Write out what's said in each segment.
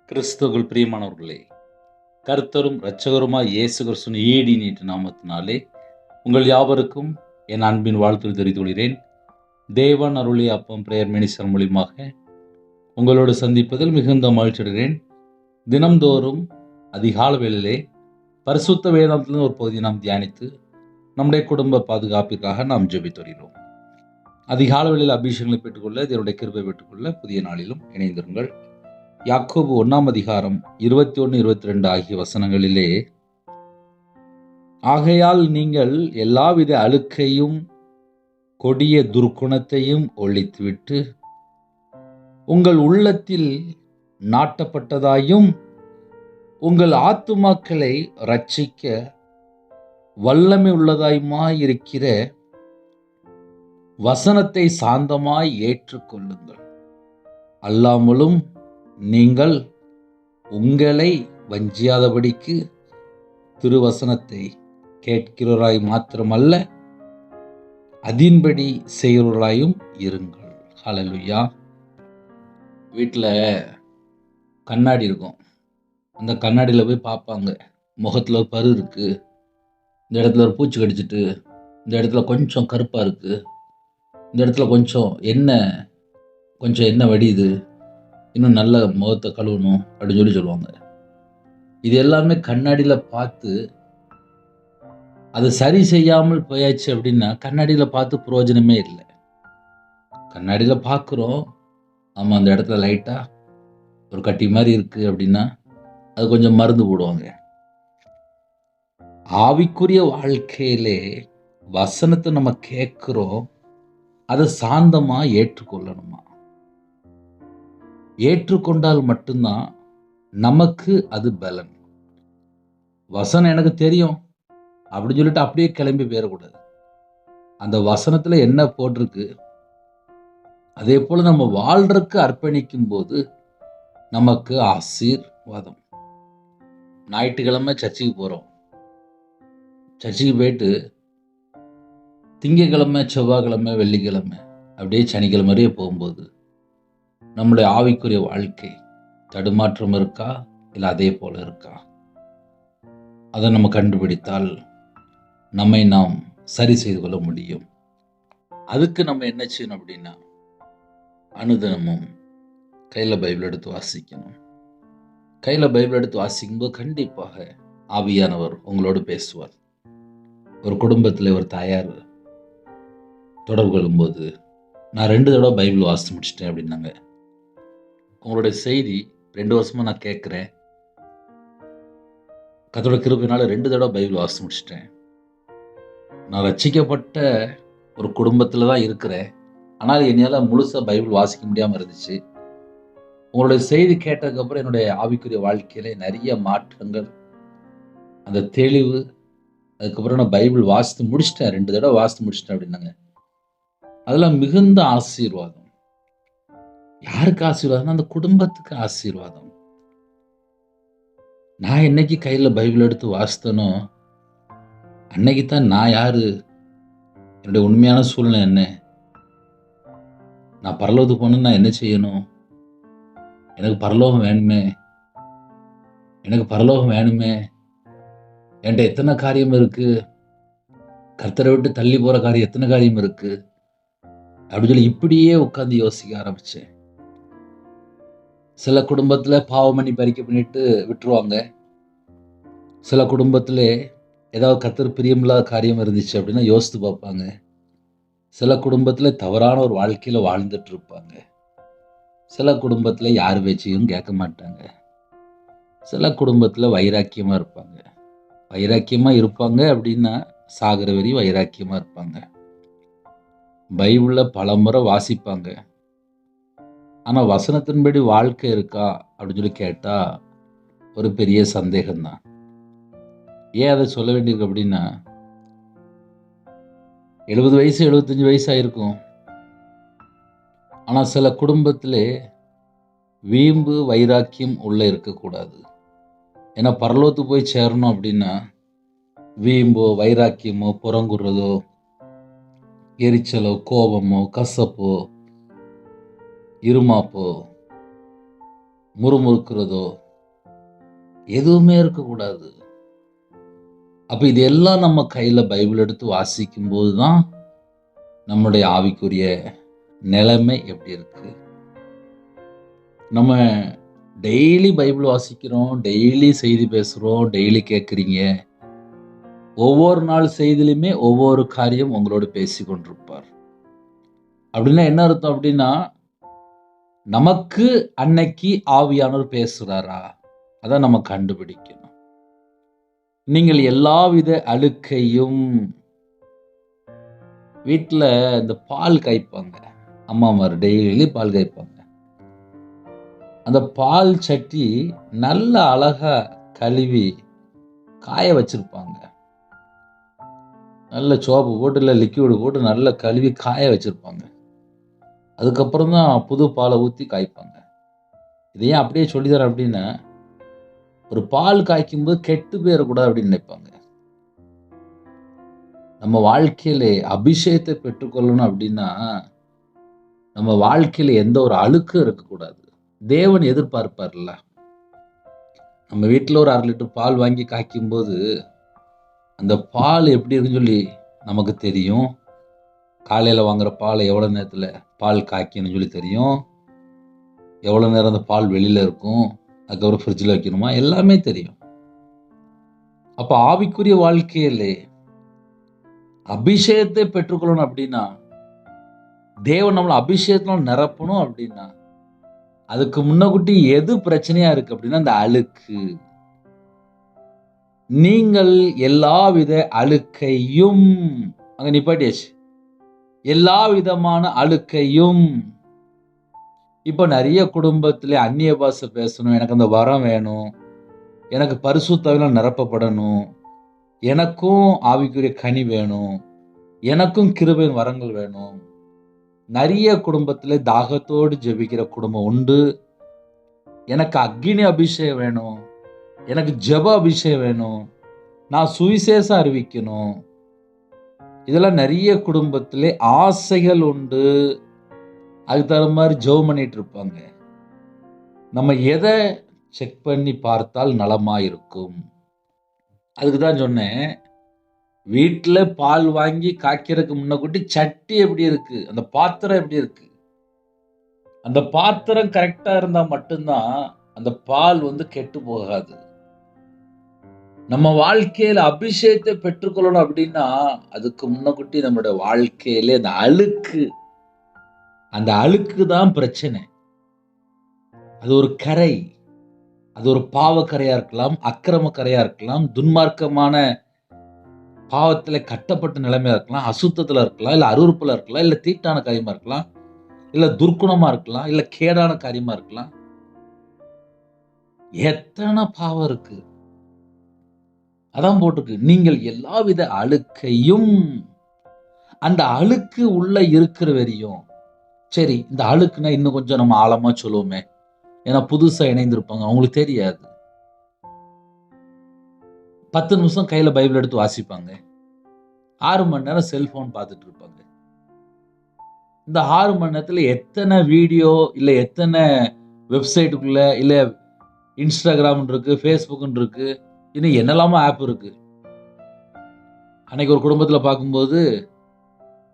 கிறிஸ்துவுக்குள் பிரியமானவர்களே, கர்த்தரும் இரட்சகருமாய் இயேசு கிறிஸ்துவின் ஈடி நீட்டு நாமத்தினாலே உங்கள் யாவருக்கும் என் அன்பின் வாழ்த்துக்கள் தெரிவித்துக் கொள்கிறேன். தேவன் அருளிய அப்பம் பிரேயர் மினிஸ்டர் மூலியமாக உங்களோடு சந்திப்பதில் மிகுந்த மகிழ்ச்சி அடைகிறேன். தினம்தோறும் அதிகால வேளையிலே பரிசுத்த வேதாந்தத்திலிருந்து ஒரு பகுதியை நாம் தியானித்து நம்முடைய குடும்ப பாதுகாப்பிற்காக நாம் ஜெபித்து வருகிறோம். அதிகால வேளையில் அபிஷேகங்களை பெற்றுக்கொள்ள, தேவனுடைய கிருபை பெற்றுக்கொள்ள புதிய நாளிலும் இணைந்திருங்கள். யாக்கோபு 1 அதிகாரம் 21, 22 ஆகிய வசனங்களிலே, ஆகையால் நீங்கள் எல்லாவித அழுக்கையும் கொடிய துர்க்குணத்தையும் ஒழித்துவிட்டு உங்கள் உள்ளத்தில் நாட்டப்பட்டதாயும் உங்கள் ஆத்துமாக்களை இரட்சிக்க வல்லமை உள்ளதாயுமாயிருக்கிற வசனத்தை சாந்தமாய் ஏற்றுக்கொள்ளுங்கள். அல்லாமலும் நீங்கள் உங்களை வஞ்சியாதபடிக்கு திருவசனத்தை கேட்கிறவராய் மாத்திரமல்ல, அதின்படி செய்கிறவர்களாயும் இருங்கள். ஹல்லேலூயா. வீட்டில் கண்ணாடி இருக்கும். அந்த கண்ணாடியில் போய் பார்ப்பாங்க, முகத்தில் ஒரு பரு இருக்குது, இந்த இடத்துல ஒரு பூச்சி கடிச்சிட்டு, இந்த இடத்துல கொஞ்சம் கருப்பாக இருக்குது, இந்த இடத்துல கொஞ்சம் எண்ணெய் வடியுது, இன்னும் நல்ல முகத்தை கழுவணும் அப்படின்னு சொல்லுவாங்க. இது எல்லாமே கண்ணாடியில் பார்த்து அது சரி செய்யாமல் போயாச்சு அப்படின்னா கண்ணாடியில் பார்த்து பிரயோஜனமே இல்லை. கண்ணாடியில் பார்க்குறோம், ஆமாம் அந்த இடத்துல லைட்டாக ஒரு கட்டி மாதிரி இருக்குது அப்படின்னா அது கொஞ்சம் மருந்து போடுவாங்க. ஆவிக்குரிய வாழ்க்கையிலே வசனத்தை நம்ம கேட்குறோம், அதை சாந்தமாக ஏற்றுக்கொள்ளணுமா. ஏற்றுக்கொண்டால் மட்டும்தான் நமக்கு அது பலன். வசனம் எனக்கு தெரியும் அப்படின்னு சொல்லிட்டு அப்படியே கிளம்பி போயிடக்கூடாது. அந்த வசனத்துல என்ன போட்டிருக்கு, அதே போல நம்ம வாழ்றதுக்கு அர்ப்பணிக்கும் போது நமக்கு ஆசீர்வாதம். ஞாயிற்றுக்கிழமை சர்ச்சுக்கு போறோம். சர்ச்சுக்கு போயிட்டு திங்கக்கிழமை, செவ்வாய்க்கிழமை, வெள்ளிக்கிழமை அப்படியே சனிக்கிழமை வரையே போகும்போது நம்முடைய ஆவிக்குரிய வாழ்க்கை தடுமாற்றம் இருக்கா, இல்லை அதே போல இருக்கா? அதை நம்ம கண்டுபிடித்தால் நம்மை நாம் சரி செய்து கொள்ள முடியும். அதுக்கு நம்ம என்ன செய்யணும் அப்படின்னா, அனுதினமும் கையில் பைபிள் எடுத்து வாசிக்கணும். கையில் பைபிள் எடுத்து வாசிக்கும்போது கண்டிப்பாக ஆவியானவர் உங்களோடு பேசுவார். ஒரு குடும்பத்தில் ஒரு தாயார் தொடர்பு கொள்ளும்போது, நான் 2 தடவை பைபிள் வாசித்து முடிச்சிட்டேன் அப்படின்னாங்க. உங்களுடைய செய்தி 2 வருஷமா நான் கேட்குறேன், கர்த்தருடைய கிருபையினால 2 தடவை பைபிள் வாசித்து முடிச்சிட்டேன். நான் ரட்சிக்கப்பட்ட ஒரு குடும்பத்தில் தான் இருக்கிறேன், ஆனால் என்னால் முழுசாக பைபிள் வாசிக்க முடியாமல் இருந்துச்சு. உங்களுடைய செய்தி கேட்டதுக்கப்புறம் என்னுடைய ஆவிக்குரிய வாழ்க்கையில நிறைய மாற்றங்கள், அந்த தெளிவு, அதுக்கப்புறம் நான் பைபிள் வாசித்து முடிச்சிட்டேன், 2 தடவை வாசித்து முடிச்சிட்டேன் அப்படின்னாங்க. அதெல்லாம் மிகுந்த ஆசீர்வாதம். யாருக்கு ஆசீர்வாதம்? அந்த குடும்பத்துக்கு ஆசீர்வாதம். நான் என்னைக்கு கையில் பைபிள் எடுத்து வாசித்தனோ அன்னைக்கு தான் நான் யாரு, என்னுடைய உண்மையான சூழ்நிலை என்ன, நான் பரலோகத்துக்கு போகணும்னு நான் என்ன செய்யணும், எனக்கு பரலோகம் வேணுமே, என்கிட்ட எத்தனை காரியம் இருக்கு, கர்த்தரை விட்டு தள்ளி போற காரியம் எத்தனை காரியம் இருக்கு அப்படின்னு சொல்லி இப்படியே உட்காந்து யோசிக்க ஆரம்பிச்சேன். சில குடும்பத்தில் பாவமணி பறிக்கை பண்ணிட்டு விட்டுருவாங்க. சில குடும்பத்தில் ஏதாவது கர்த்தர் பிரியமில்லாத காரியம் இருந்துச்சு அப்படின்னா யோசித்து பார்ப்பாங்க. சில குடும்பத்தில் தவறான ஒரு வாழ்க்கையில் வாழ்ந்துட்டு இருப்பாங்க. சில குடும்பத்தில் யார் பேச்சையும் கேட்க மாட்டாங்க. சில குடும்பத்தில் வைராக்கியமாக இருப்பாங்க. வைராக்கியமாக இருப்பாங்க அப்படின்னா சாகர வரி வைராக்கியமாக இருப்பாங்க. பைபிளில் பல முறை வாசிப்பாங்க, ஆனால் வசனத்தின்படி வாழ்க்கை இருக்கா அப்படின்னு சொல்லி கேட்டால் ஒரு பெரிய சந்தேகம்தான். ஏன் அதை சொல்ல வேண்டியிருக்கு அப்படின்னா, 70 வயசு 75 வயசு ஆயிருக்கும், ஆனால் சில குடும்பத்திலே வீம்பு வைராக்கியம் உள்ளே இருக்கக்கூடாது. ஏன்னா பரலோகத்துக்கு போய் சேரணும் அப்படின்னா வீம்போ வைராக்கியமோ புறங்குறதோ எரிச்சலோ கோபமோ கசப்போ இருமாப்போ முறுமுறுக்கிறதோ எதுவுமே இருக்கக்கூடாது. அப்ப இது எல்லாம் நம்ம கையில பைபிள் எடுத்து வாசிக்கும் போதுதான் நம்முடைய ஆவிக்குரிய நிலைமை எப்படி இருக்கு. நம்ம டெய்லி பைபிள் வாசிக்கிறோம், டெய்லி செய்தி பேசுறோம், டெய்லி கேட்குறீங்க. ஒவ்வொரு நாள் செய்தியிலுமே ஒவ்வொரு காரியம் உங்களோடு பேசி கொண்டிருப்பார். அப்படின்னா என்ன அர்த்தம் அப்படின்னா, நமக்கு அன்னைக்கு ஆவியானவர் பேசுறாரா? அதான் நம்ம கண்டுபிடிக்கணும். நீங்கள் எல்லாவித அழுக்கையும் வீட்டுல இந்த பால் காய்ப்பாங்க. அம்மாமார் டெய்லி பால் காய்ப்பாங்க. அந்த பால் சட்டி நல்ல அழகா கழுவி காய வச்சிருப்பாங்க. நல்ல சோப்பு போட்டு இல்லை லிக்விடு போட்டு நல்லா கழுவி காய வச்சிருப்பாங்க. அதுக்கப்புறம் தான் புது பாலை ஊற்றி காய்ப்பாங்க. இதையும் அப்படியே சொல்லித்தரேன் அப்படின்னா, ஒரு பால் காய்க்கும்போது கெட்டு போயிடக்கூடாது அப்படின்னு நினைப்பாங்க. நம்ம வாழ்க்கையிலே அபிஷேகத்தை பெற்றுக்கொள்ளணும் அப்படின்னா, நம்ம வாழ்க்கையில எந்த ஒரு அழுக்கும் இருக்கக்கூடாது. தேவன் எதிர்பார்ப்பார்ல. நம்ம வீட்டில் ஒரு 1/2 லிட்டர் பால் வாங்கி காய்க்கும்போது அந்த பால் எப்படி இருக்குன்னு சொல்லி நமக்கு தெரியும். காலையில் வாங்குற பால் எவ்வளோ நேரத்தில் பால் காய்க்கணும்னு சொல்லி தெரியும். எவ்வளோ நேரம் அந்த பால் வெளியில் இருக்கும், அதுக்கப்புறம் ஃப்ரிட்ஜில் வைக்கணுமா, எல்லாமே தெரியும். அப்போ ஆவிக்குரிய வாழ்க்கையிலே அபிஷேகத்தை பெற்றுக்கொள்ளணும் அப்படின்னா, தேவன் நம்மளை அபிஷேகத்தினால் நிரப்பணும் அப்படின்னா, அதுக்கு முன்னக்கூட்டி எது பிரச்சனையா இருக்கு அப்படின்னா அந்த அழுக்கு. நீங்கள் எல்லாவித அழுக்கையும், அங்க நிப்பாட்டியாச்சு, எல்லா விதமான அழுக்கையும். இப்போ நிறைய குடும்பத்திலே அந்நிய பாஷை பேசணும், எனக்கு அந்த வரம் வேணும், எனக்கு பரிசுத்தாவினால் நிரப்பப்படணும், எனக்கும் ஆவிக்குரிய கனி வேணும், எனக்கும் கிருபையின் வரங்கள் வேணும். நிறைய குடும்பத்திலே தாகத்தோடு ஜெபிக்கிற குடும்பம் உண்டு. எனக்கு அக்கினி அபிஷேகம் வேணும், எனக்கு ஜெப அபிஷேகம் வேணும், நான் சுவிசேஷம் அறிவிக்கணும். இதெல்லாம் நிறைய குடும்பத்திலே ஆசைகள் உண்டு. அதுக்கு தகுந்த மாதிரி ஜெபம் பண்ணிட்டு இருப்பாங்க. நம்ம எதை செக் பண்ணி பார்த்தால் நலமாயிருக்கும்? அதுக்கு தான் சொன்னேன், வீட்டில் பால் வாங்கி காய்க்கிறதுக்கு முன்னக்கூட்டி சட்டி எப்படி இருக்கு, அந்த பாத்திரம் எப்படி இருக்கு, அந்த பாத்திரம் கரெக்டா இருந்தா மட்டும்தான் அந்த பால் கெட்டு போகாது. நம்ம வாழ்க்கையில அபிஷேகத்தை பெற்றுக்கொள்ளணும் அப்படின்னா, அதுக்கு முன்னக்கூட்டி நம்மளுடைய வாழ்க்கையிலே அந்த அழுக்கு தான் பிரச்சனை. அது ஒரு கரை, அது ஒரு பாவக்கரையா இருக்கலாம், அக்கிரம கரையா இருக்கலாம், துன்மார்க்கமான பாவத்துல கட்டப்பட்ட நிலைமையா இருக்கலாம், அசுத்தத்துல இருக்கலாம், இல்ல அருவருப்புல இருக்கலாம், இல்ல தீட்டான காரியமா இருக்கலாம், இல்ல துர்க்குணமா இருக்கலாம், இல்ல கேடான காரியமா இருக்கலாம். எத்தனை பாவம் இருக்கு. அதான் போட்டிருக்கு, நீங்கள் எல்லாவித அழுக்கையும். அந்த அழுக்கு உள்ள இருக்கிற வரையும் சரி. இந்த அழுக்குன்னா இன்னும் கொஞ்சம் நம்ம ஆழமா சொல்லுவோமே, ஏன்னா புதுசா இணைந்திருப்பாங்க, அவங்களுக்கு தெரியாது. 10 நிமிஷம் கையில பைபிள் எடுத்து வாசிப்பாங்க, 6 மணி நேரம் செல்போன் பார்த்துட்டு இருப்பாங்க. இந்த 6 மணி நேரத்துல எத்தனை வீடியோ, இல்ல எத்தனை வெப்சைட்டுக்குள்ள, இல்ல இன்ஸ்டாகிராம் இருக்கு, ஃபேஸ்புக் இருக்கு, இன்னும் என்னெல்லாமோ ஆப் இருக்கு. அன்னைக்கு ஒரு குடும்பத்துல பார்க்கும்போது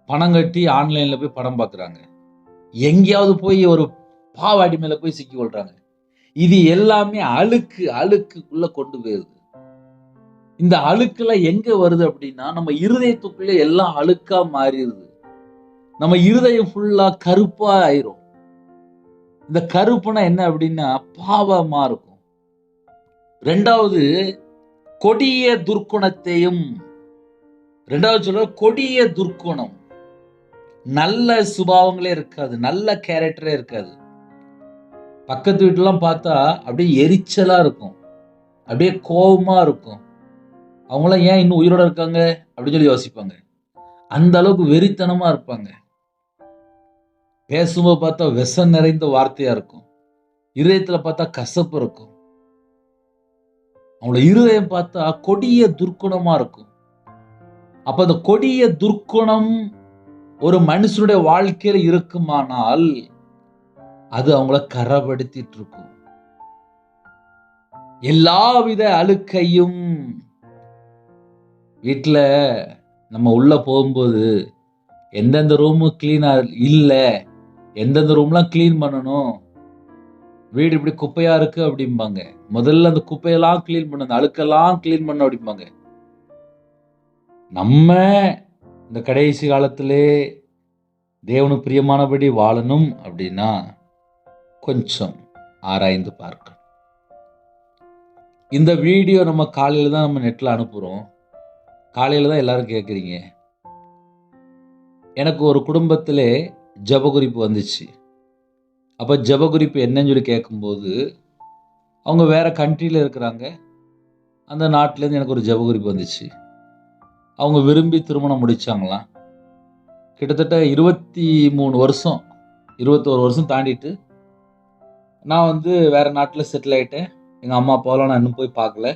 பணம் கட்டி ஆன்லைன்ல போய் படம் பார்க்குறாங்க. எங்கேயாவது போய் ஒரு பாவாடி மேல போய் சிக்கி கொள்றாங்க. இது எல்லாமே அழுக்குள்ள கொண்டு போயிருது. இந்த அழுக்குல எங்க வருது அப்படின்னா, நம்ம இருதயத்துக்குள்ள எல்லாம் அழுக்கா மாறிடுது. நம்ம இருதயம் ஃபுல்லா கருப்பா ஆயிரும். இந்த கருப்புனா என்ன அப்படின்னா பாவமா இருக்கும். 2வது கொடிய துர்க்குணத்தையும். 2வது சொல்ற கொடிய துர்க்குணம். நல்ல சுபாவங்களே இருக்காது, நல்ல கேரக்டரே இருக்காது. பக்கத்து வீட்டுலாம் பார்த்தா அப்படியே எரிச்சலா இருக்கும், அப்படியே கோபமா இருக்கும். அவங்களாம் ஏன் இன்னும் உயிரோட இருக்காங்க அப்படின்னு சொல்லி யோசிப்பாங்க. அந்த அளவுக்கு வெறித்தனமா இருப்பாங்க. பேசும்போது பார்த்தா விஷம் நிறைந்த வார்த்தையா இருக்கும், இருதயத்துல பார்த்தா கசப்பு இருக்கும். அவங்களோட இருதயம் பார்த்தா கொடிய துர்க்குணமா இருக்கும். அப்ப அந்த கொடிய துர்க்குணம் ஒரு மனுஷனுடைய வாழ்க்கையில இருக்குமானால் அது அவங்கள கரப்படுத்திட்டு இருக்கும். எல்லாவித அழுக்கையும் வீட்டில் நம்ம உள்ள போகும்போது எந்தெந்த ரூமு கிளீனாக இல்லை, எந்தெந்த ரூம்லாம் கிளீன் பண்ணணும், வீடு இப்படி குப்பையாக இருக்குது அப்படிம்பாங்க. முதல்ல அந்த குப்பையெல்லாம் கிளீன் பண்ண, அந்த அழுக்கெல்லாம் கிளீன் பண்ண அப்படிம்பாங்க. நம்ம இந்த கடைசி காலத்திலே தேவனுக்கு பிரியமானபடி வாழணும் அப்படின்னா கொஞ்சம் ஆராய்ந்து பார்க்கணும். இந்த வீடியோ நம்ம காலையில் தான் நம்ம நெட்டில் அனுப்புகிறோம். காலையில் தான் எல்லாரும் கேட்குறீங்க. எனக்கு ஒரு குடும்பத்திலே ஜபகுறிப்பு வந்துச்சு. அப்போ ஜபகுறிப்பு என்னன்னு சொல்லி கேட்கும்போது, அவங்க வேறு கண்ட்ரியில் இருக்கிறாங்க. அந்த நாட்டிலேருந்து எனக்கு ஒரு ஜபகுறிப்பு வந்துச்சு. அவங்க விரும்பி திருமணம் முடித்தாங்களாம். கிட்டத்தட்ட 23 வருஷம் 21 வருஷம் தாண்டிட்டு நான் வேறு நாட்டில் செட்டில் ஆகிட்டேன். எங்கள் அம்மா அப்பாவெலாம் நான் இன்னும் போய் பார்க்கல.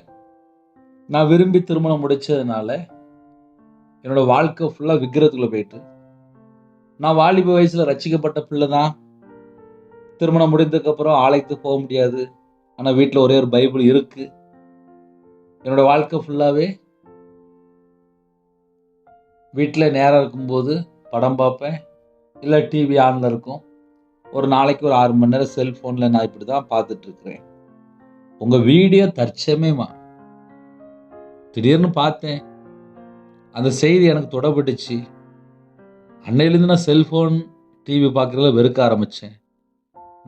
நான் விரும்பி திருமணம் முடித்ததுனால என்னோடய வாழ்க்கை ஃபுல்லாக விக்கிரத்துக்குள்ளே போயிட்டு, நான் வாலிப வயசில் ரட்சிக்கப்பட்ட பிள்ளை தான். திருமணம் முடிந்ததுக்கப்புறம் ஆலயத்துக்கு போக முடியாது. ஆனால் வீட்டில் ஒரே ஒரு பைபிள் இருக்குது. என்னோடய வாழ்க்கை ஃபுல்லாகவே வீட்டில் நேரம் இருக்கும்போது படம் பார்ப்பேன், இல்லை டிவி ஆனில் இருக்கும். ஒரு நாளைக்கு ஒரு 6 மணி நேரம் செல்ஃபோனில் நான் இப்படி தான் பார்த்துட்ருக்குறேன். உங்கள் வீடியோ தற்சமயமா திடீர்னு பார்த்தேன். அந்த செய்தி எனக்கு தொடப்பட்டுச்சு. அன்னையிலேருந்து நான் செல்ஃபோன் டிவி பார்க்குறத வெறுக்க ஆரம்பித்தேன்.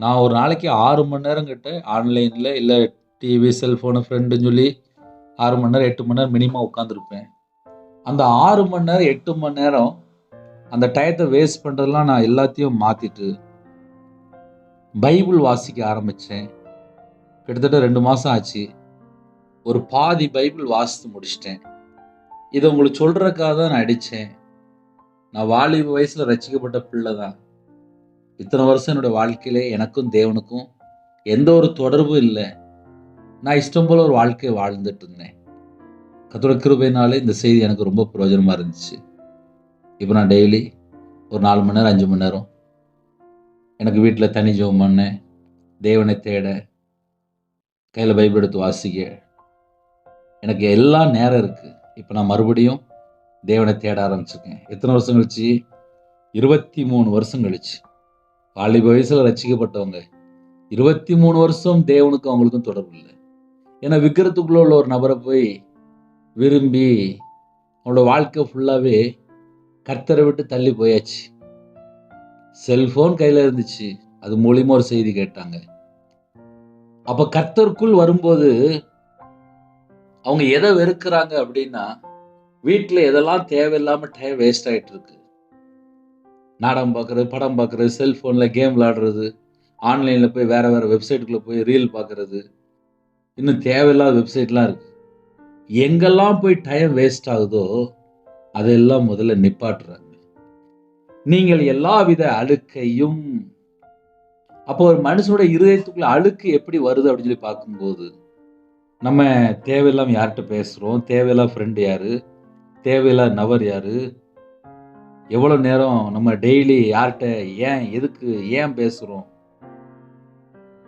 நான் ஒரு நாளைக்கு 6 மணி நேரம் கிட்ட ஆன்லைனில் இல்லை டிவி செல்ஃபோனு ஃப்ரெண்டுன்னு சொல்லி 6 மணி நேரம் 8 மணி நேரம் மினிமம் உட்காந்துருப்பேன். அந்த 6 மணி நேரம் 8 மணி நேரம் அந்த டயத்தை வேஸ்ட் பண்ணுறதுலாம் நான் எல்லாத்தையும் மாற்றிட்டு பைபிள் வாசிக்க ஆரம்பித்தேன். கிட்டத்தட்ட 2 மாதம் ஆச்சு. ஒரு பாதி பைபிள் வாசித்து முடிச்சிட்டேன். இதை உங்களுக்கு சொல்கிறதுக்காக தான் நான் அடித்தேன். நான் வாலிப வயசில் ரட்சிக்கப்பட்ட பிள்ளை தான். இத்தனை வருஷம் என்னோடய வாழ்க்கையிலே எனக்கும் தேவனுக்கும் எந்த ஒரு தொடர்பும் இல்லை. நான் இஷ்டம் போல் ஒரு வாழ்க்கையை வாழ்ந்துட்டு இருந்தேன். கர்த்தருடைய கிருபையினாலே இந்த செய்தி எனக்கு ரொம்ப பிரயோஜனமாக இருந்துச்சு. இப்போ நான் டெய்லி ஒரு 4 மணி நேரம் 5 மணி நேரம் எனக்கு வீட்டில் தனி ஜெபம் பண்ண, தேவனை தேட, கையில் பைபிள் எடுத்து வாசிக்க எனக்கு எல்லாம் நேரம் இருக்குது. இப்போ நான் மறுபடியும் தேவனை தேட ஆரம்பிச்சிருக்கேன். எத்தனை வருஷம் கழிச்சு? 23 வருஷம் கழிச்சு. வாலிப வயசில் ரட்சிக்கப்பட்டவங்க 23 வருஷம் தேவனுக்கும் அவங்களுக்கும் தொடர்பு இல்லை. ஏன்னா விக்கிரத்துக்குள்ள உள்ள ஒரு நபரை போய் விரும்பி அவங்களோட வாழ்க்கை ஃபுல்லாகவே கர்த்தரை விட்டு தள்ளி போயாச்சு. செல்ஃபோன் கையில் இருந்துச்சு, அது மூலியமாக ஒரு செய்தி கேட்டாங்க. அப்போ கர்த்தருக்குள் வரும்போது அவங்க எதை வெறுக்கிறாங்க அப்படின்னா, வீட்டில் எதெல்லாம் தேவையில்லாமல் டைம் வேஸ்ட் ஆகிட்டு இருக்கு. நாடகம் பார்க்குறது, படம் பார்க்குறது, செல்ஃபோனில் கேம் விளாடுறது, ஆன்லைனில் போய் வேறு வேறு வெப்சைட்டுக்குள்ளே போய் ரீல் பார்க்குறது, இன்னும் தேவையில்லாத வெப்சைட்லாம் இருக்குது. எங்கெல்லாம் போய் டைம் வேஸ்ட் ஆகுதோ அதெல்லாம் முதல்ல நிப்பாட்டுறாங்க. நீங்கள் எல்லாவித அழுக்கையும். அப்போ ஒரு மனுஷனோட இருதயத்துக்குள்ள அழுக்கு எப்படி வருது அப்படின்னு சொல்லி பார்க்கும்போது, நம்ம தேவையில்லாமல் யார்கிட்ட பேசுகிறோம், தேவையில்லாத ஃப்ரெண்டு யார், தேவையில்லாத நபர் யார், எவ்வளோ நேரம் நம்ம டெய்லி யார்கிட்ட ஏன் எதுக்கு ஏன் பேசுகிறோம்.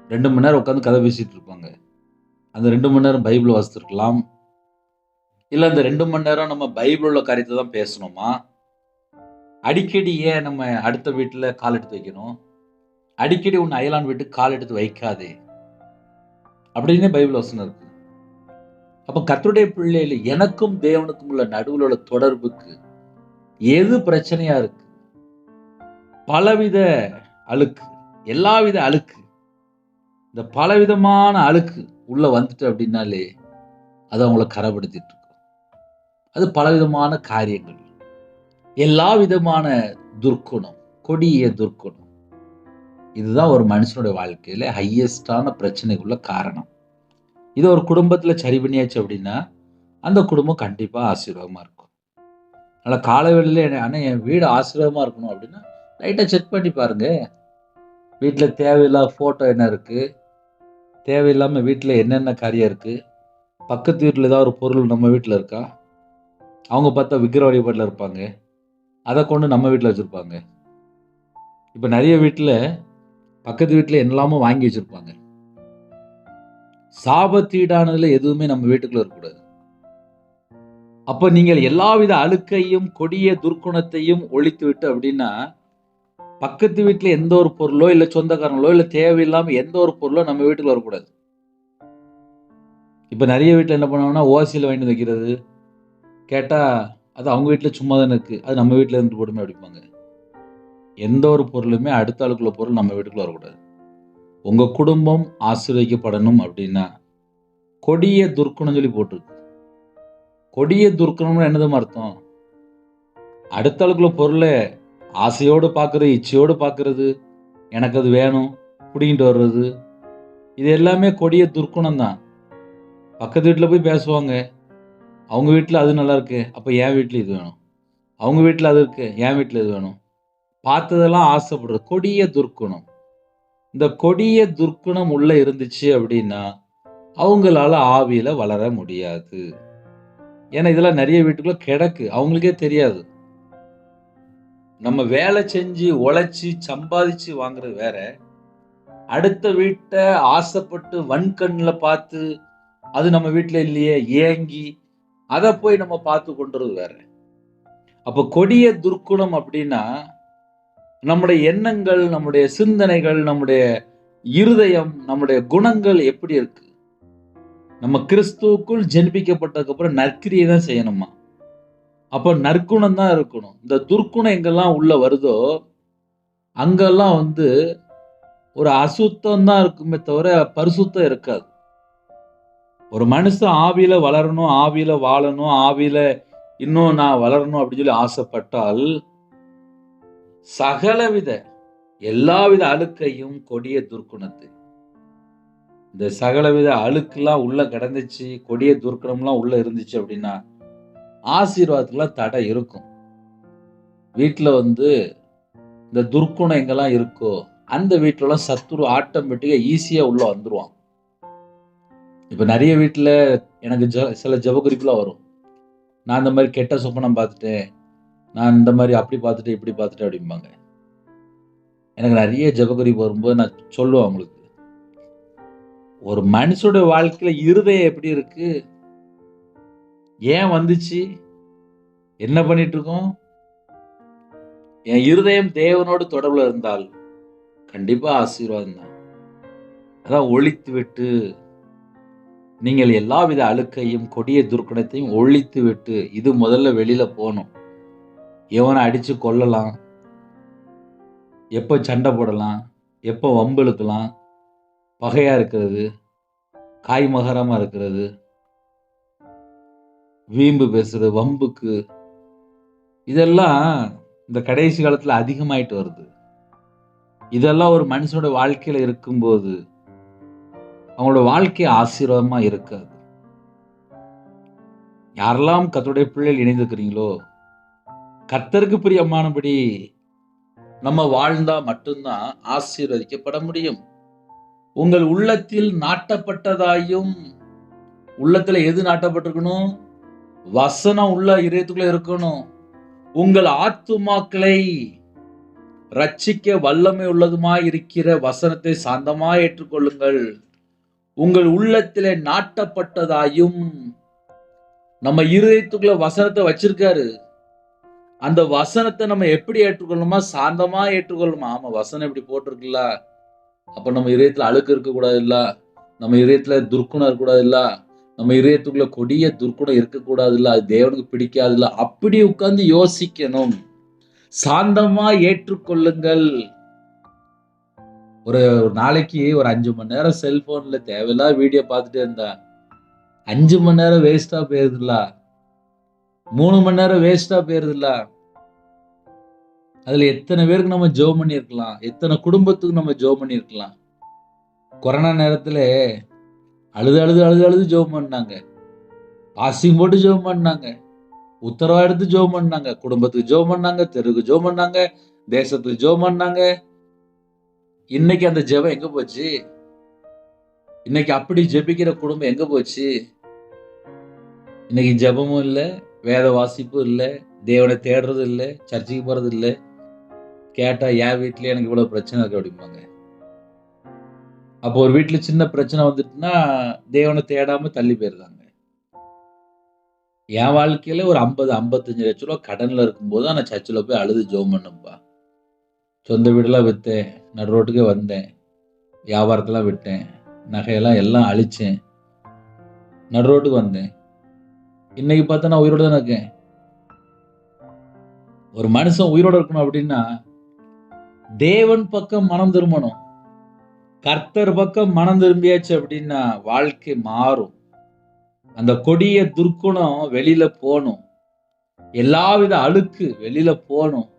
2 மணி நேரம் உட்காந்து கதை பேசிகிட்டு இருப்பாங்க. அந்த 2 மணி நேரம் பைபிள் வாசித்துருக்கலாம். இல்லை அந்த 2 மணி நேரம் நம்ம பைபிள் உள்ள காரியத்தை தான் பேசணுமா? அடிக்கடி ஏன் நம்ம அடுத்த வீட்டில் கால் எடுத்து வைக்கணும்? அடிக்கடி உன் அயலான் வீட்டுக்கு கால் எடுத்து வைக்காதே அப்படின்னு பைபிள் வசனம் இருக்கு. அப்போ கர்த்தருடைய பிள்ளைகள் எனக்கும் தேவனுக்கும் உள்ள நடுவில் உள்ள தொடர்புக்கு எது பிரச்சனையா இருக்கு? பலவித அழுக்கு, எல்லாவித அழுக்கு. இந்த பலவிதமான அழுக்கு உள்ள வந்துட்டு அப்படின்னாலே அது அவங்கள கரைப்படுத்திட்டு இருக்கும். அது பலவிதமான காரியங்கள், எல்லா விதமான துர்க்குணம், கொடிய துர்க்குணம். இதுதான் ஒரு மனுஷனுடைய வாழ்க்கையில ஹையஸ்டான பிரச்சனைக்குள்ள காரணம். இது ஒரு குடும்பத்தில் சரி பண்ணியாச்சு அப்படின்னா அந்த குடும்பம் கண்டிப்பாக ஆசீர்வாதமாக இருக்கும். அதனால் காலவெளியில் ஆனால் என் வீடு ஆசீர்வாதமாக இருக்கணும் அப்படின்னா லைட்டாக செக் பண்ணி பாருங்க. வீட்டில் தேவையில்லாத ஃபோட்டோ என்ன இருக்குது, தேவையில்லாமல் வீட்டில் என்னென்ன காரியம் இருக்குது, பக்கத்து வீட்டில் ஏதாவது ஒரு பொருள் நம்ம வீட்டில் இருக்கா, அவங்க பார்த்தா விக்கிர வழிபாட்டில் இருப்பாங்க, அதை கொண்டு நம்ம வீட்டில் வச்சுருப்பாங்க. இப்போ நிறைய வீட்டில் பக்கத்து வீட்டில் என்னெல்லாமோ வாங்கி வச்சுருப்பாங்க. சாபத்தீடானதுல எதுவுமே நம்ம வீட்டுக்குள்ள இருக்கக்கூடாது. அப்ப நீங்கள் எல்லாவித அழுக்கையும் கொடிய துர்க்குணத்தையும் ஒழித்து விட்டு அப்படின்னா, பக்கத்து வீட்டுல எந்த ஒரு பொருளோ இல்ல சொந்தக்காரங்களோ இல்ல தேவையில்லாம எந்த ஒரு பொருளோ நம்ம வீட்டுக்குள்ள வரக்கூடாது. இப்ப நிறைய வீட்டுல என்ன பண்ணுவாங்கன்னா ஓசியில வாங்கிட்டு வந்து வைக்கிறது. கேட்டா அது அவங்க வீட்டுல சும்மா தானே இருக்கு, அது நம்ம வீட்டுல இருந்து போடுமே அப்படிப்பாங்க. எந்த ஒரு பொருளுமே அடுத்த ஆளுக்குள்ள பொருள் நம்ம வீட்டுக்குள்ள வரக்கூடாது. உங்க குடும்பம் ஆசீர்வதிக்கப்படணும் அப்படின்னா கொடிய துர்க்குணம் சொல்லி போட்டிருக்கு. கொடிய துர்க்குணம்னு என்னதும் அர்த்தம்? அடுத்த ஆளுக்குள்ள பொருளை ஆசையோடு பார்க்கறது, இச்சையோடு பார்க்கறது, எனக்கு அது வேணும், பிடிங்கிட்டு வர்றது, இது எல்லாமே கொடிய துர்க்குணம் தான். பக்கத்து வீட்டில் போய் பேசுவாங்க, அவங்க வீட்டில் அது நல்லா இருக்கு, அப்போ என் வீட்டில் இது வேணும். அவங்க வீட்டில் அது இருக்கு, என் வீட்டில் இது வேணும். பார்த்ததெல்லாம் ஆசைப்படுறது கொடிய துர்க்குணம். இந்த கொடிய துர்க்குணம் உள்ள இருந்துச்சு அப்படின்னா அவங்களால ஆவியில வளர முடியாது. ஏன்னா இதெல்லாம் நிறைய வீட்டுக்குள்ள கிடக்கு, அவங்களுக்கே தெரியாது. நம்ம வேலை செஞ்சு உழைச்சி சம்பாதிச்சு வாங்குறது வேற, அடுத்த வீட்டை ஆசைப்பட்டு வன்கண்ணில் பார்த்து அது நம்ம வீட்டில் இல்லையே ஏங்கி அதை போய் நம்ம பார்த்து கொண்டுறது வேற. அப்ப கொடிய துர்க்குணம் அப்படின்னா நம்முடைய எண்ணங்கள், நம்முடைய சிந்தனைகள், நம்முடைய இருதயம், நம்முடைய குணங்கள் எப்படி இருக்கு? நம்ம கிறிஸ்துவுக்குள் ஜெனிப்பிக்கப்பட்டதுக்கு அப்புறம் நற்கிரியை தான் செய்யணுமா? அப்போ நற்குணம் தான் இருக்கணும். இந்த துர்க்குணம் எங்கெல்லாம் உள்ள வருதோ அங்கெல்லாம் ஒரு அசுத்தம் தான் இருக்குமே தவிர பரிசுத்தம் இருக்காது. ஒரு மனுஷன் ஆவியில வளரணும், ஆவியில வாழணும், ஆவியில இன்னும் நான் வளரணும் அப்படின்னு சொல்லி ஆசைப்பட்டால் சகலவித எல்லாவித அழுக்கையும் கொடிய துர்க்குணத்தை, இந்த சகலவித அழுக்கெல்லாம் உள்ள கிடந்துச்சு, கொடிய துர்க்குணம்லாம் உள்ள இருந்துச்சு அப்படின்னா ஆசீர்வாதத்துக்குலாம் தடை இருக்கும். வீட்டில் இந்த துர்க்குணம் எங்கெல்லாம் இருக்கோ அந்த வீட்டிலலாம் சத்துரு ஆட்டோமேட்டிக்கா ஈஸியா உள்ள வந்துருவான். இப்ப நிறைய வீட்டில் எனக்கு சில ஜெபக்குறிப்புலாம் வரும். நான் இந்த மாதிரி கெட்ட சொப்பனம் பார்த்துட்டேன், நான் இந்த மாதிரி அப்படி பார்த்துட்டேன் இப்படி பார்த்துட்டேன் அப்படிம்பாங்க. எனக்கு நிறைய ஜெபக்குறிப்பு வரும்போது நான் சொல்லுவேன் அவங்களுக்கு, ஒரு மனுஷோட வாழ்க்கையில இருதயம் எப்படி இருக்கு, ஏன் வந்துச்சு, என்ன பண்ணிட்டு இருக்கோம்? என் இருதயம் தேவனோடு தொடர்புல இருந்தால் கண்டிப்பா ஆசீர்வாதம் தான். அதான் ஒழித்து விட்டு நீங்கள் எல்லாவித அழுக்கையும் கொடிய துர்க்குணத்தையும் ஒழித்து விட்டு, இது முதல்ல வெளியில போகணும். எவனை அடிச்சு கொல்லலாம், எப்போ சண்டை போடலாம், எப்போ வம்பு இழுக்கலாம், பகையா இருக்கிறது, காய்மகரமா இருக்கிறது, வீம்பு பேசுறது, வம்புக்கு, இதெல்லாம் இந்த கடைசி காலத்துல அதிகமாயிட்டு வருது. இதெல்லாம் ஒரு மனுஷனோட வாழ்க்கையில இருக்கும்போது அவங்களோட வாழ்க்கை ஆசீர்வாதமா இருக்காது. யாரெல்லாம் கர்த்தருடைய பிள்ளைகள் இணைந்திருக்கிறீங்களோ, கர்த்தருக்கு பிரியமானபடி நம்ம வாழ்ந்தா மட்டும்தான் ஆசீர்வதிக்கப்பட முடியும். உங்கள் உள்ளத்தில் நாட்டப்பட்டதாயும், உள்ளத்துல எது நாட்டப்பட்டிருக்கணும்? வசனம் உள்ள இதயத்துக்குள்ள இருக்கணும். உங்கள் ஆத்துமாக்களை ரட்சிக்க வல்லமை உள்ளதுமாய் இருக்கிற வசனத்தை சாந்தமாய் ஏற்றுக்கொள்ளுங்கள். உங்கள் உள்ளத்திலே நாட்டப்பட்டதாயும், நம்ம இருதயத்துக்குள்ள வசனத்தை வச்சிருக்காரு. அந்த வசனத்தை நம்ம எப்படி ஏற்றுக்கொள்ளணுமா? சாந்தமா ஏற்றுக்கொள்ளணுமா? ஆமா, வசனம் இப்படி போட்டிருக்குல்ல, அப்ப நம்ம இதயத்துல அழுக்கு இருக்க கூடாது இல்ல, நம்ம இதயத்துல துர்க்குணம் இருக்கக்கூடாது இல்ல, நம்ம இதயத்துக்குள்ள கொடிய துர்க்குணம் இருக்கக்கூடாது இல்ல, அது தேவனுக்கு பிடிக்காது இல்ல, அப்படி உட்கார்ந்து யோசிக்கணும். சாந்தமா ஏற்றுக்கொள்ளுங்கள். ஒரு நாளைக்கு ஒரு 5 மணி நேரம் செல்போன்ல தேவையில்லாத வீடியோ பார்த்துட்டே இருந்தா 5 மணி நேரம் வேஸ்டா போயிருதுல்ல, 3 மணி நேரம் வேஸ்டா போயிருதுல்ல. அதுல எத்தனை பேருக்கு நம்ம ஜெபம் பண்ணியிருக்கலாம், எத்தனை குடும்பத்துக்கு நம்ம ஜெபம் பண்ணியிருக்கலாம். கொரோனா நேரத்துல அழுது அழுது அழுது அழுது ஜெபம் பண்ணாங்க, பாசிங் போட்டு ஜெபம் பண்ணாங்க, உத்தரவா எடுத்து ஜெபம் பண்ணாங்க, குடும்பத்துக்கு ஜெபம் பண்ணாங்க, தெருவுக்கு ஜெபம் பண்ணாங்க, தேசத்துக்கு ஜெபம் பண்ணாங்க. இன்னைக்கு அந்த ஜெபம் எங்க போச்சு? இன்னைக்கு அப்படி ஜெபிக்கிற குடும்பம் எங்க போச்சு? இன்னைக்கு ஜெபமும் இல்லை, வேத வாசிப்பும் இல்லை, தேவனை தேடுறது இல்லை, சர்ச்சைக்கு போறது இல்லை. கேட்டா என் வீட்லயே எனக்கு இவ்வளவு பிரச்சனை இருக்கு அப்படிம்பாங்க. அப்போ ஒரு வீட்டுல சின்ன பிரச்சனை வந்துட்டுன்னா தேவனை தேடாம தள்ளி போயிருந்தாங்க. என் வாழ்க்கையில ஒரு 50, 55 லட்ச ரூபா கடன்ல இருக்கும்போது தான் நான் சர்ச்சில் போய் அழுது ஜெபம் பண்ணேன்ப்பா. சொந்த வீடெல்லாம் வித்தேன். நடு ரோட்டுக்கே வந்தேன். வியாபாரத்தெல்லாம் விட்டேன். நகையெல்லாம் எல்லாம் அழிச்சேன். நடு ரோட்டுக்கு வந்தேன். இன்னைக்கு பார்த்தா நான் உயிரோட தானே இருக்கேன். ஒரு மனுஷன் உயிரோட இருக்கணும் அப்படின்னா தேவன் பக்கம் மனம் திரும்பணும். கர்த்தர் பக்கம் மனம் திரும்பியாச்சு அப்படின்னா வாழ்க்கை மாறும். அந்த கொடிய துர்க்குணம் வெளியில போணும். எல்லாவித அழுக்கு வெளியில போணும்.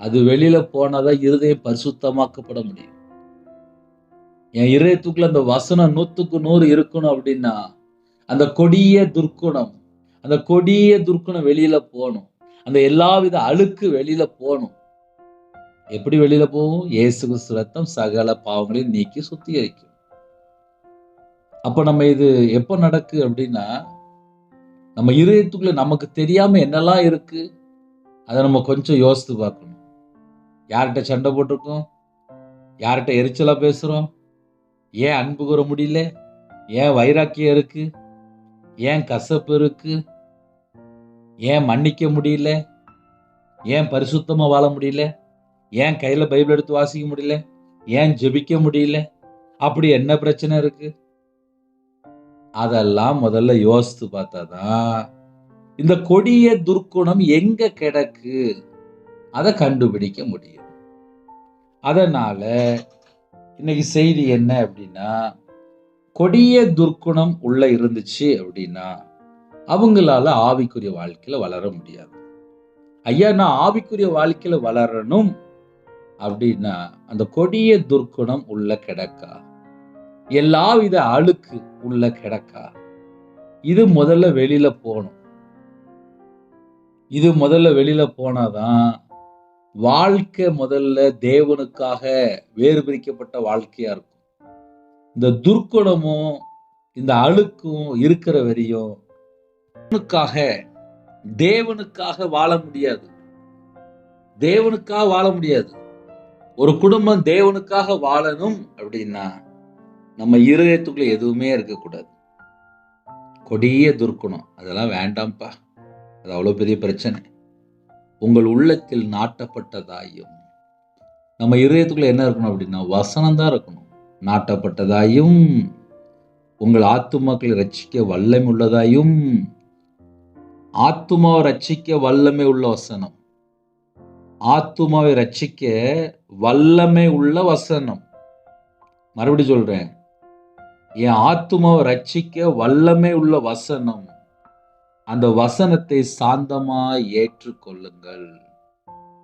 அது வெளியில போனாதான் இருதயம் பரிசுத்தமாக்கப்பட முடியும். என் இருதயத்துக்குள்ள அந்த வசனம் 100க்கு 100 இருக்கணும் அப்படின்னா அந்த கொடிய துர்க்குணம் வெளியில போணும். அந்த எல்லாவித அழுக்கு வெளியில போணும். எப்படி வெளியில போகும்? இயேசு கிறிஸ்து ரத்தம் சகல பாவங்களையும் நீக்கி சுத்திகரிக்கும். அப்ப நம்ம இது எப்ப நடக்கு அப்படின்னா நம்ம இருதயத்துக்குள்ள நமக்கு தெரியாம என்னெல்லாம் இருக்கு அதை நம்ம கொஞ்சம் யோசித்து பார்க்கணும். யார்கிட்ட சண்டை போட்டிருக்கோம்? யார்கிட்ட எரிச்சலா பேசுறோம்? ஏன் அன்பு கூற முடியல? ஏன் வைராக்கியம் இருக்கு? ஏன் கசப்பு இருக்கு? ஏன் மன்னிக்க முடியல? ஏன் பரிசுத்தமா வாழ முடியல? ஏன் கையில பைபிள் எடுத்து வாசிக்க முடியல? ஏன் ஜெபிக்க முடியல? அப்படி என்ன பிரச்சனை இருக்கு? அதெல்லாம் முதல்ல யோசித்து பார்த்தாதான் இந்த கொடிய துர்க்குணம் எங்க கிடக்கு அதை கண்டுபிடிக்க முடியும். அதனால இன்னைக்கு செய்தி என்ன அப்படின்னா கொடிய துர்க்குணம் உள்ள இருந்துச்சு அப்படின்னா அவங்களால ஆவிக்குரிய வாழ்க்கையில வளர முடியாது. ஐயா, நான் ஆவிக்குரிய வாழ்க்கையில வளரணும் அப்படின்னா அந்த கொடிய துர்க்குணம் உள்ள கிடக்கா, எல்லாவித அழுக்கு உள்ள கிடக்கா, இது முதல்ல வெளியில போகணும். இது முதல்ல வெளியில போனாதான் வாழ்க்கை முதல்ல தேவனுக்காக வேறு பிரிக்கப்பட்ட வாழ்க்கையா இருக்கும். இந்த துர்க்குணமும் இந்த அழுக்கும் இருக்கிற வரையும் தேவனுக்காக வாழ முடியாது. தேவனுக்காக வாழ முடியாது. ஒரு குடும்பம் தேவனுக்காக வாழணும் அப்படின்னா நம்ம இருதயத்துக்குள்ள எதுவுமே இருக்கக்கூடாது. கொடிய துர்க்குணம் அதெல்லாம் வேண்டாம்ப்பா, அது அவ்வளவு பெரிய பிரச்சனை. உங்கள் உள்ளத்தில் நாட்டப்பட்டதாயும் நம்ம இருதயத்துக்குள்ள என்ன இருக்கணும் அப்படின்னா வசனம் தான் இருக்கணும். நாட்டப்பட்டதாயும் உங்கள் ஆத்துமாக்களை ரட்சிக்க வல்லமை உள்ளதாயும், ஆத்துமாவை ரட்சிக்க வல்லமை உள்ள வசனம், ஆத்துமாவை ரட்சிக்க வல்லமை உள்ள வசனம். மறுபடி சொல்றேன், என் ஆத்துமாவை ரட்சிக்க வல்லமை உள்ள வசனம். அந்த வசனத்தை சாந்தமா ஏற்றுக்கொள்ளுங்கள்.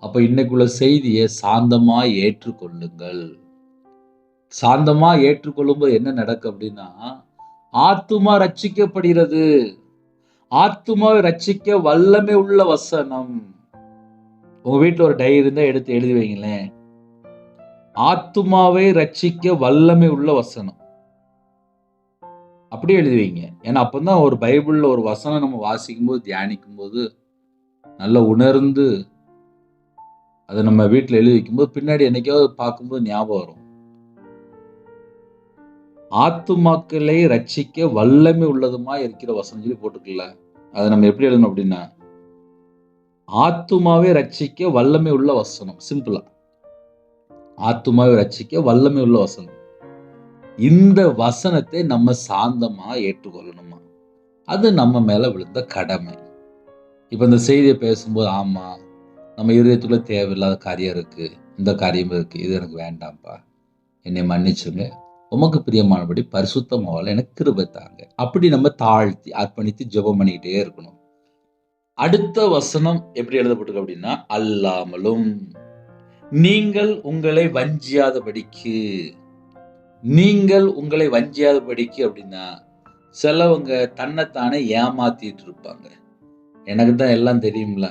அப்ப இன்னைக்குள்ள செய்தியை சாந்தமா ஏற்றுக்கொள்ளுங்கள். சாந்தமா ஏற்றுக்கொள்ளும்போது என்ன நடக்கும் அப்படின்னா ஆத்துமா ரட்சிக்கப்படுகிறது. ஆத்துமாவை ரட்சிக்க வல்லமை உள்ள வசனம். உங்க வீட்டுல ஒரு டைரி இருந்தா எடுத்து எழுதி வைங்களேன். ஆத்துமாவை ரட்சிக்க வல்லமை உள்ள வசனம் அப்படியே எழுதி வைங்க. ஏன்னா அப்பதான் ஒரு பைபிள்ல ஒரு வசனம் நம்ம வாசிக்கும் போது தியானிக்கும் போது நல்லா உணர்ந்து அதை நம்ம வீட்டுல எழுதி வைக்கும்போது பின்னாடி என்னைக்காவது பார்க்கும்போது ஞாபகம் வரும். ஆத்துமாக்களை ரட்சிக்க வல்லமை உள்ளதுமா இருக்கிற வசனம் சொல்லி போட்டுக்கல. அதை நம்ம எப்படி எழுதணும் அப்படின்னா ஆத்துமாவை ரட்சிக்க வல்லமை உள்ள வசனம். சிம்பிளா ஆத்துமாவை ரட்சிக்க வல்லமை உள்ள வசனம். இந்த வசனத்தை நம்ம சாந்தமா ஏற்றுக்கொள்ளணுமா, அது நம்ம மேல விழுந்த கடமை. இப்ப இந்த செய்தியை பேசும்போது ஆமா நம்ம இருதயத்துக்குள்ள தேவையில்லாத காரியம் இருக்கு, இந்த காரியம் இருக்கு, இது எனக்கு வேண்டாம்ப்பா, என்னை மன்னிச்சுங்க, உமக்கு பிரியமானபடி பரிசுத்தமாவால எனக்கு கிருபை தாங்க, அப்படி நம்ம தாழ்த்தி அர்ப்பணித்து ஜெபம் பண்ணிக்கிட்டே இருக்கணும். அடுத்த வசனம் எப்படி எழுதப்பட்டிருக்கு அப்படின்னா அல்லாமலும் நீங்கள் உங்களை வஞ்சியாதபடிக்கு. நீங்கள் உங்களை வஞ்சியாதபடிக்கு அப்படின்னா சிலவங்க தன்னைத்தானே ஏமாத்திட்டு இருப்பாங்க. எனக்கு தான் எல்லாம் தெரியும்ல,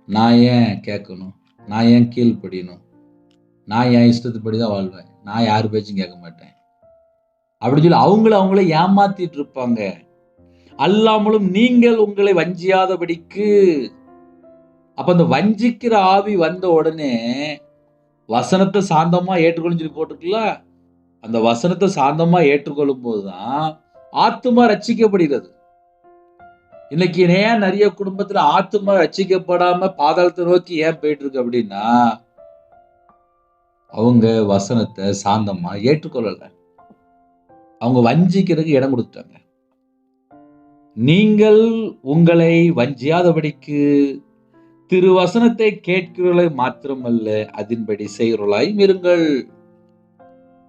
நான் ஏன் கேட்கணும், நான் ஏன் கீழ்ப்படியணும், நான் என் இஷ்டத்துப்படி தான் வாழ்வேன், நான் யார் பேச்சும் கேட்க மாட்டேன் அப்படின்னு சொல்லி அவங்களே ஏமாத்திட்டு இருப்பாங்க. அல்லாமலும் நீங்கள் உங்களை வஞ்சியாதபடிக்கு. அப்ப அந்த வஞ்சிக்கிற ஆவி வந்த உடனே வசனத்தை சாந்தமா ஏற்றுக்கொள்ளுன்னு சொல்லி போட்டிருக்குல்ல, அந்த வசனத்தை சாந்தமா ஏற்றுக்கொள்ளும் போதுதான் ஆத்துமா ரட்சிக்கப்படுகிறது. இன்னைக்கு ஏன் நிறைய குடும்பத்துல ஆத்துமா ரட்சிக்கப்படாம பாதாளத்தை நோக்கி ஏன் போயிட்டு இருக்கு அப்படின்னா, அவங்க வசனத்தை சாந்தமா ஏற்றுக்கொள்ளல. அவங்க வஞ்சிக்கிறதுக்கு இடம் கொடுத்துட்டாங்க. நீங்கள் உங்களை வஞ்சியாதபடிக்கு திருவசனத்தை கேட்கிறவர்களாய் மாத்திரமல்ல, அதின்படி செய்கிறவர்களாயும் இருங்கள்.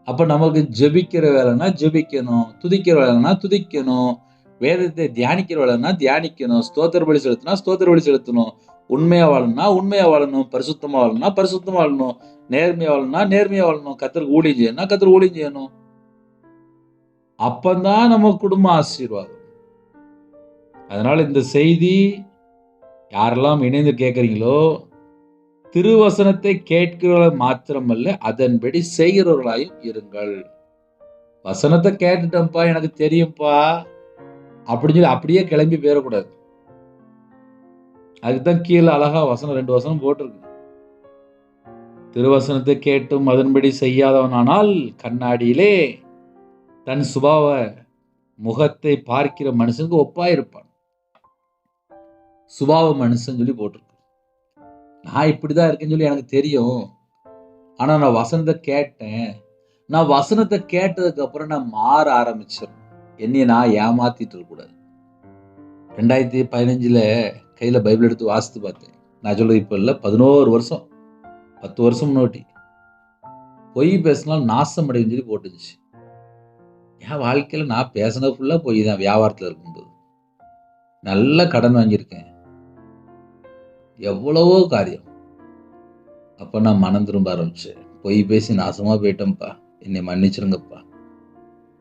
அப்ப நமக்கு ஜெபிக்கிற வேலைன்னா ஜெபிக்கணும், துதிக்கிற வேலைன்னா துதிக்கணும், வேதத்தை தியானிக்கிற வேலைன்னா தியானிக்கணும், ஸ்தோத்திர பலி செலுத்தினா ஸ்தோத்திர பலி செலுத்தணும், உண்மையா வாழணும்னா உண்மையா வாழணும், பரிசுத்தமா வாழணும்னா பரிசுத்தமா வாழணும், நேர்மையா வாழணும்னா நேர்மையா வாழணும், கர்த்தருக்கு ஊழியம் செய்யணும்னா கர்த்தருக்கு ஊழியம் செய்யணும். அப்பதான் நம்ம குடும்ப ஆசீர்வாதம். அதனால இந்த செய்தி யாரெல்லாம் இணைந்து கேட்கறீங்களோ, திருவசனத்தை கேட்கிறவர்கள் மாத்திரமல்ல, அதன்படி செய்கிறவர்களாயும் இருங்கள். வசனத்தை கேட்டுட்டேன்ப்பா, எனக்கு தெரியும்ப்பா அப்படின்னு சொல்லி அப்படியே கிளம்பி போயிடக்கூடாது. அதுக்குதான் கீழே அழகா வசனம் 2 வசனம் போட்டிருக்கு. திருவசனத்தை கேட்டும் அதன்படி செய்யாதவனானால் கண்ணாடியிலே தன் சுபாவ முகத்தை பார்க்கிற மனுஷனுக்கு ஒப்பாயிருப்பான். சுபாவ மனுஷன் சொல்லி போட்டிருக்கு. நான் இப்படிதான் இருக்கேன்னு சொல்லி எனக்கு தெரியும். ஆனா நான் வசனத்தை கேட்டேன். நான் வசனத்தை கேட்டதுக்கு அப்புறம் நான் மாற ஆரம்பிச்சிடும். என்னைய நான் ஏமாத்திட்டு இருக்கக்கூடாது. 2015ல கையில பைபிள் எடுத்து வாசித்து பார்த்தேன். நான் சொல்றது இப்ப இல்ல, 11 வருஷம் 10 வருஷம் முன்னாடி. பொய் பேசினால் நாசம் அடையும் சொல்லி போட்டுச்சு. என் வாழ்க்கையில நான் பேசினது ஃபுல்லா பொய் தான். வியாபாரத்துல இருக்கும்போது நல்ல கடன் வாங்கியிருக்கேன், எவ்வளவோ காரியம். அப்ப நான் மனம் திரும்ப ஆரம்பிச்சேன். பொய் பேசி நாசமா போயிட்டேன்ப்பா, என்னை மன்னிச்சிருங்கப்பா.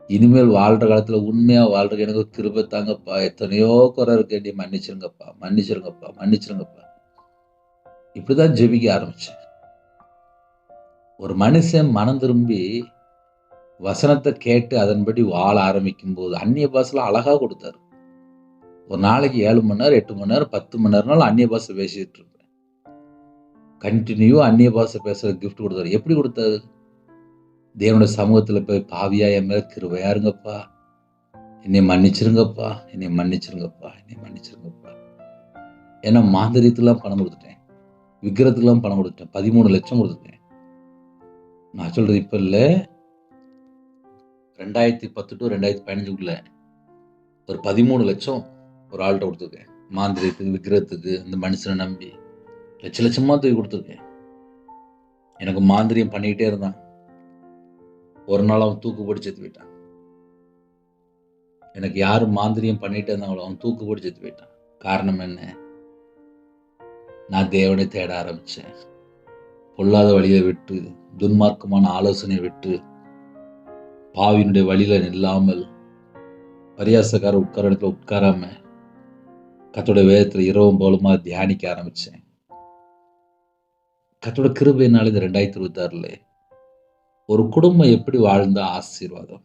இனிமேல் வாழ்ற காலத்துல உண்மையா வாழ்றதுக்கு எனக்கு கிருபை தாங்கப்பா. எத்தனையோ குறை இருக்கு, என்னை மன்னிச்சிருங்கப்பா, மன்னிச்சிருங்கப்பா, மன்னிச்சிருங்கப்பா. இப்படிதான் ஜெபிக்க ஆரம்பிச்சேன். ஒரு மனுஷன் மனம் திரும்பி வசனத்தை கேட்டு அதன்படி வாழ ஆரம்பிக்கும் போது அந்நிய பாஷைலாம் அழகா கொடுத்தாரு. ஒரு நாளைக்கு 7 மணி நேரம் 8 மணி நேரம் 10 மணி நேரம்னாலும் அந்நிய பாஷை பேசிட்டு இருப்பேன். கண்டினியூ அந்நிய பாஷை பேசுற கிஃப்ட் கொடுத்தாரு. எப்படி கொடுத்தாரு? தேவனுடைய சமூகத்துல போய், பாவியா என் மேல கிருபையா இருங்கப்பா, என்னை மன்னிச்சிருங்கப்பா, என்னை மன்னிச்சிருங்கப்பா, என்னை மன்னிச்சிருங்கப்பா. ஏன்னா மாந்திரியத்துலாம் பணம் கொடுத்துட்டேன், விக்கிரத்துக்கெல்லாம் பணம் கொடுத்துட்டேன், 13 லட்சம் கொடுத்துட்டேன். நான் சொல்றது இப்ப இல்ல, 2010 to 2015 ஒரு 13 லட்சம் ஒரு ஆள்கிட்ட கொடுத்துருக்கேன். மாந்திரியத்துக்கு, விக்கிரத்துக்கு, அந்த மனுஷனை நம்பி லட்ச லட்சமா தூக்கி கொடுத்துருக்கேன். எனக்கு மாந்திரியம் பண்ணிக்கிட்டே இருந்தான். ஒரு நாள் அவன் தூக்கு போட்டு செத்து போயிட்டான். எனக்கு யாரு மாந்திரியம் பண்ணிட்டே இருந்தாங்களோ அவன் தூக்கு போட்டு செத்து போயிட்டான். காரணம் என்ன? நான் தேவனை தேட ஆரம்பிச்சேன். பொல்லாத வழியை விட்டு, துன்மார்க்கமான ஆலோசனை விட்டு, பாவியினுடைய வழியில நில்லாமல், பரியாசக்கார உட்கார இடத்துல உட்காராம, கர்த்தருடைய வேதத்துல இரவும் பகலுமா தியானிக்க ஆரம்பிச்சேன். கர்த்தருடைய கிருபையினால இந்த 2026ல ஒரு குடும்பம் எப்படி வாழ்ந்தா ஆசீர்வாதம்.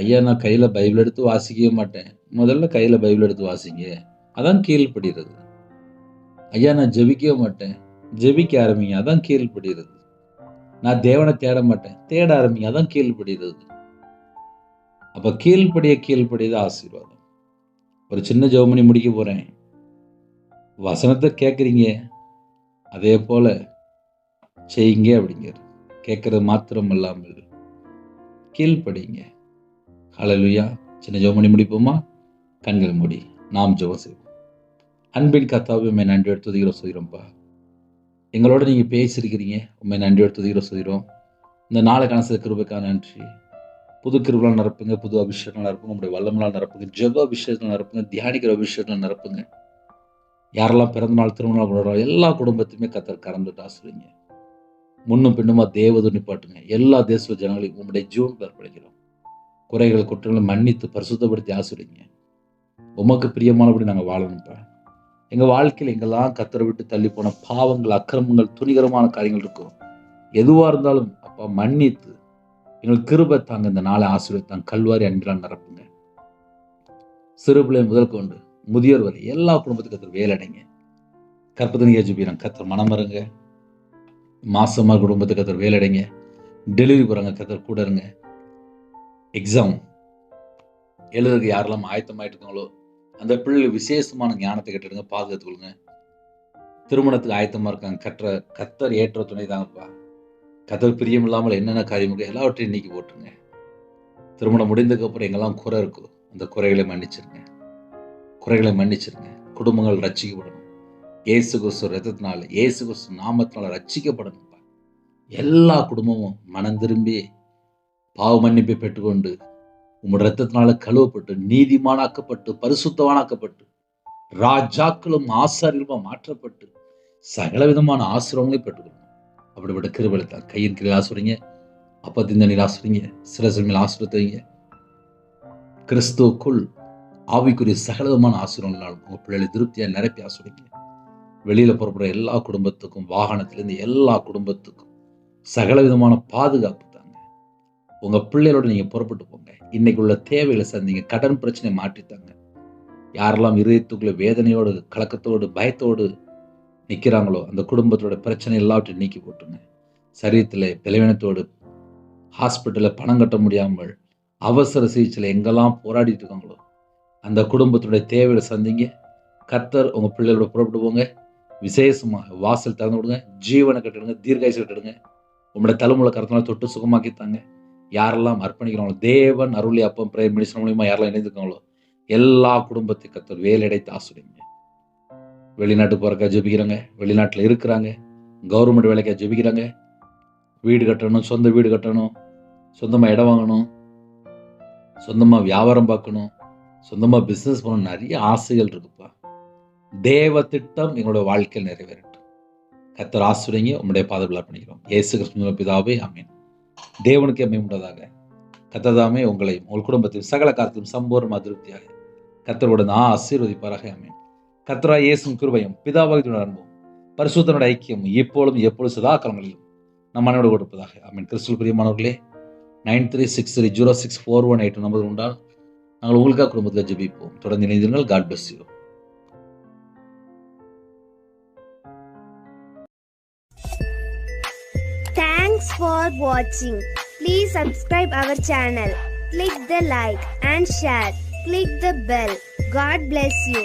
ஐயா, நான் கையில பைபிள் எடுத்து வாசிக்கவே மாட்டேன். முதல்ல கையில பைபிள் எடுத்து வாசிங்க, அதான் கீழ்ப்படுகிறது. ஐயா, நான் ஜெபிக்கவே மாட்டேன், ஜெபிக்க ஆரம்பிங்க, அதான் கீழ்ப்படுகிறது. நான் தேவனை தேட மாட்டேன், தேட ஆரம்பிங்க, அதான் கீழ்ப்படுகிறது. அப்ப கீழ்ப்படியது ஆசீர்வாதம். ஒரு சின்ன ஜெபம் பண்ணி முடிக்க போறேன். வசனத்தை கேட்குறீங்க, அதே போல செய்யுங்க அப்படிங்கிறது. கேட்கறது மாத்திரம் அல்லாமல் கீழ்ப்படிங்க. ஹல்லேலூயா. சின்ன ஜெபம் பண்ணி முடிப்போமா? கண்கள் மூடி நாம் ஜெபம் செய்வோம். அன்பின் கர்த்தாவே, உம்மை நன்றியோடு துதிக்கிறோம் சொல்கிறோம்ப்பா. எங்களோட நீங்க பேசியிருக்கிறீங்க, உம்மை நன்றியோடு துதிக்கிறோம் சொல்கிறோம். இந்த நாளுக்கான சில கிருபைக்கான நன்றி. புது கிருபையால் நிரப்புங்க, புது அபிஷேகங்கள் நிரப்புங்க, உங்களுடைய வல்லமையால் நிரப்புங்க, ஜெப அபிஷேகங்கள் நிரப்புங்க, தியானிக்கிற அபிஷேகங்கள் நிரப்புங்க. யாரெல்லாம் பிறந்த நாள், திருமணம் கொண்டாடுறோம், எல்லா குடும்பத்தையுமே கர்த்தர் கறந்துட்டு ஆசீர்வதிங்க. முன்னும் பின்னுமா தேவதுணி பாட்டுங்க. எல்லா தேச ஜனங்களையும் உங்களுடைய ஜீவனுக்கு அர்ப்பணிக்கிறோம். குறைகள் குற்றங்களை மன்னித்து பரிசுத்தப்படுத்தி ஆசீர்வதிங்க. உமக்கு பிரியமானபடி நாங்கள் வாழணும்ப்பா. எங்கள் வாழ்க்கையில் எங்கெல்லாம் கர்த்தரை விட்டு தள்ளி போன பாவங்கள், அக்கிரமங்கள், துணிகரமான காரியங்கள் இருக்கும், எதுவாக இருந்தாலும் அப்பா மன்னித்து எங்களுக்கு கிருபை தாங்க. இந்த நாளை ஆசீர்வதித்தாங்க. கல்வாரி அன்பிலால் நிரப்புங்க. சிறு பிள்ளை முதல் கொண்டு முதியோர் வரை எல்லா குடும்பத்துக்கு கர்த்தர் வேலைடைங்க. கற்பதனை ஏஜுபீரம் கர்த்தர் மனமருங்க. மாசமா குடும்பத்தை கத்தர் வேலைடைங்க. டெலிவரி போகிறாங்க, கத்தர் கூட இருங்க. எக்ஸாம் எழுதுறதுக்கு யாரெல்லாம் ஆயத்தமாயிட்டு இருக்காங்களோ அந்த பிள்ளைகள் விசேஷமான ஞானத்தை கட்டிடுங்க, பாதுகாத்துக்கொள்ளுங்க. திருமணத்துக்கு ஆயத்தமாக இருக்காங்க, கத்தர் ஏற்ற துணை தாங்கப்பா. கத்தர் பிரியம் இல்லாமல் என்னென்ன காரியமும் எல்லாவற்றையும் நீக்கி போட்டுருங்க. திருமணம் முடிந்ததுக்கு அப்புறம் எங்கெல்லாம் குறை இருக்கோ அந்த குறைகளை மன்னிச்சிருங்க. குடும்பங்கள் ரட்சிக்கப்படணும். இயேசு கிறிஸ்து ரத்தத்தினால, இயேசு கிறிஸ்து நாமத்தினால ரட்சிக்கப்படணும்ப்பா. எல்லா குடும்பமும் மனம் திரும்பி பாவ மன்னிப்பை பெற்றுக்கொண்டு உம்முடைய ரத்தத்தினால கழுவப்பட்டு நீதிமானாக்கப்பட்டு பரிசுத்தவானாக்கப்பட்டு ராஜாக்களும் ஆசாரியர்களுமா மாற்றப்பட்டு சகல விதமான ஆசீர்வாதங்களையும் பெற்றுக்கொள்ளணும். அப்படிப்பட்ட கிருபையை தான் கையின் கீழ் ஆசுறீங்க, அப்பத்தின் தண்ணீர் ஆசுறீங்க, சிரசின் மேல் ஆசுரத்தைங்க. கிறிஸ்துவுக்குள் ஆவிக்குரிய சகல விதமான ஆசீர்வாதங்களாலும் உங்க பிள்ளைகளை திருப்தியா நிரப்பி ஆசுறீங்க. வெளியில புறப்படுற எல்லா குடும்பத்துக்கும், வாகனத்திலிருந்து எல்லா குடும்பத்துக்கும் சகல விதமான பாதுகாப்பு தாங்க. உங்க பிள்ளைகளோட நீங்க புறப்பட்டு போங்க. இன்னைக்கு உள்ள தேவைகளை சந்திங்க. கடன் பிரச்சனை மாற்றித்தாங்க. யாரெல்லாம் இதயத்துக்குள்ள வேதனையோடு, கலக்கத்தோடு, பயத்தோடு நிற்கிறாங்களோ அந்த குடும்பத்தோட பிரச்சனை எல்லாவற்றையும் நீக்கி போட்டுங்க. சரீரத்தில் பலவீனத்தோடு, ஹாஸ்பிட்டலில் பணம் கட்ட முடியாமல் அவசர சிகிச்சையில் எங்கெல்லாம் போராடிட்டு இருக்காங்களோ அந்த குடும்பத்துடைய தேவைகளை சந்திங்க. கர்த்தர் உங்க பிள்ளைகளோட புறப்பட்டு போங்க. விசேஷமாக வாசல் திறந்து விடுங்க. ஜீவனை கட்டிடுங்க, தீர்காயுசு கட்டிடுங்க. உங்களுடைய தலைமுறை கருத்தினால தொட்டு சுகமாக்கித்தாங்க. யாரெல்லாம் அர்ப்பணிக்கிறாங்களோ, தேவன் அருளி அப்பம் பிரேயர் மினிஸ்டர் மூலியமா யாரெல்லாம் இணைந்திருக்காங்களோ எல்லா குடும்பத்தை கர்த்தர் வேலையடைத்து ஆசிரியங்க. வெளிநாட்டுக்கு போறக்கா ஜெபிக்கிறாங்க, வெளிநாட்டில் இருக்கிறாங்க, கவர்மெண்ட் வேலைக்காக ஜெபிக்கிறாங்க. வீடு கட்டணும், சொந்த வீடு கட்டணும், சொந்தமாக இடம் வாங்கணும், சொந்தமாக வியாபாரம் பார்க்கணும், சொந்தமாக பிஸ்னஸ் பண்ணணும், நிறைய ஆசைகள் இருக்குப்பா. தேவ திட்டம் எங்களோட வாழ்க்கையில் நிறைவேறட்டும். கர்த்தர் ஆசிரியங்க. உங்களுடைய பாதங்களை பண்ணிக்கிறோம். இயேசு கிறிஸ்துவின் பிதாவே, ஆமென். தேவனுக்கு அமை உண்டதாக. கர்த்தர் உங்களையும் உங்கள் குடும்பத்தையும் சகல காரியத்திலும் சம்பூர்ண அதிருப்தியாக கர்த்தரோட ஆசீர்வதிப்பாராக. ஆமென். கர்த்தராகிய இயேசுவின் கிருபையும் பிதாவாகிய அன்பும் பரிசுத்தனோட ஐக்கியம் எப்பொழுதும் சதா காலங்களிலும் நம் மனோடு கொடுப்பதாக. ஆமென். கிறிஸ்துவுக்குள் பிரியமானவர்களே, 9363064182 நம்பர் உண்டால் நாங்கள் உங்களுக்காக குடும்பத்தில் ஜெபிப்போம். தொடர்ந்து இணைந்திருங்கள். God bless you. Thanks for watching. Please subscribe our channel. Click the like and share. Click the bell. God bless you.